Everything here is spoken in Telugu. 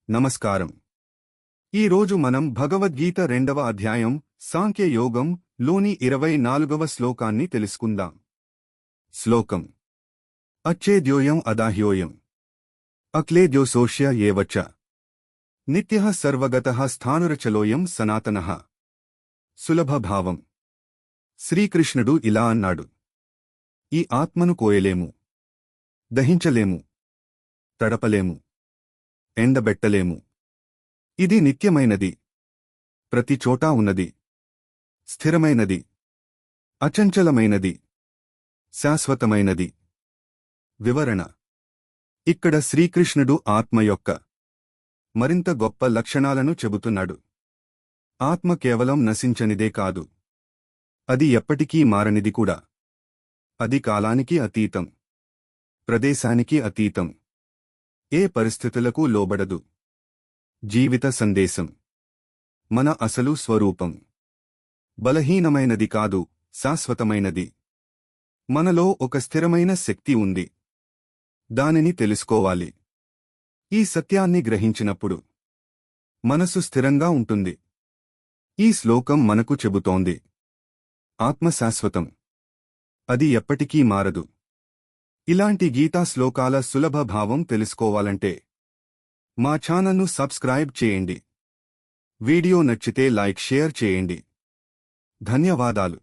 నమస్కారం. ఈరోజు మనం భగవద్గీత 2వ అధ్యాయం సాంఖ్య యోగం లోని 24వ శ్లోకాన్ని తెలుసుకుందాం. శ్లోకం: అచ్చేద్యోయం అదాహ్యోయం అక్లేద్యోసోష్య ఏవచ నిత్యః సర్వగతః స్థానురచలోయం సనాతనః. సులభ భావం. శ్రీకృష్ణుడు ఇలా అన్నాడు: ఈ ఆత్మను కోయలేము, దహించలేము, తడపలేము, ఎండబెట్టలేము. ఇది నిత్యమైనది, ప్రతి చోటా ఉన్నది, స్థిరమైనది, అచంచలమైనది, శాశ్వతమైనది. వివరణ: ఇక్కడ శ్రీకృష్ణుడు ఆత్మ యొక్క మరింత గొప్ప లక్షణాలను చెబుతున్నాడు. ఆత్మ కేవలం నశించనిదే కాదు, అది ఎప్పటికీ మారనిది కూడా. అది కాలానికి అతీతం, ప్రదేశానికి అతీతం, ఏ పరిస్థితులకు లోబడదు. జీవిత సందేశం: మన అసలు స్వరూపం బలహీనమైనది కాదు, శాశ్వతమైనది. మనలో ఒక స్థిరమైన శక్తి ఉంది, దానిని తెలుసుకోవాలి. ఈ సత్యాన్ని గ్రహించినప్పుడు మనసు స్థిరంగా ఉంటుంది. ఈ శ్లోకం మనకు చెబుతోంది, ఆత్మ శాశ్వతం, అది ఎప్పటికీ మారదు. ఇలాంటి గీతా శ్లోకాల సులభ భావం తెలుసుకోవాలంటే మా ఛానల్ను సబ్స్క్రైబ్ చేయండి. వీడియో నచ్చితే లైక్ షేర్ చేయండి. ధన్యవాదాలు.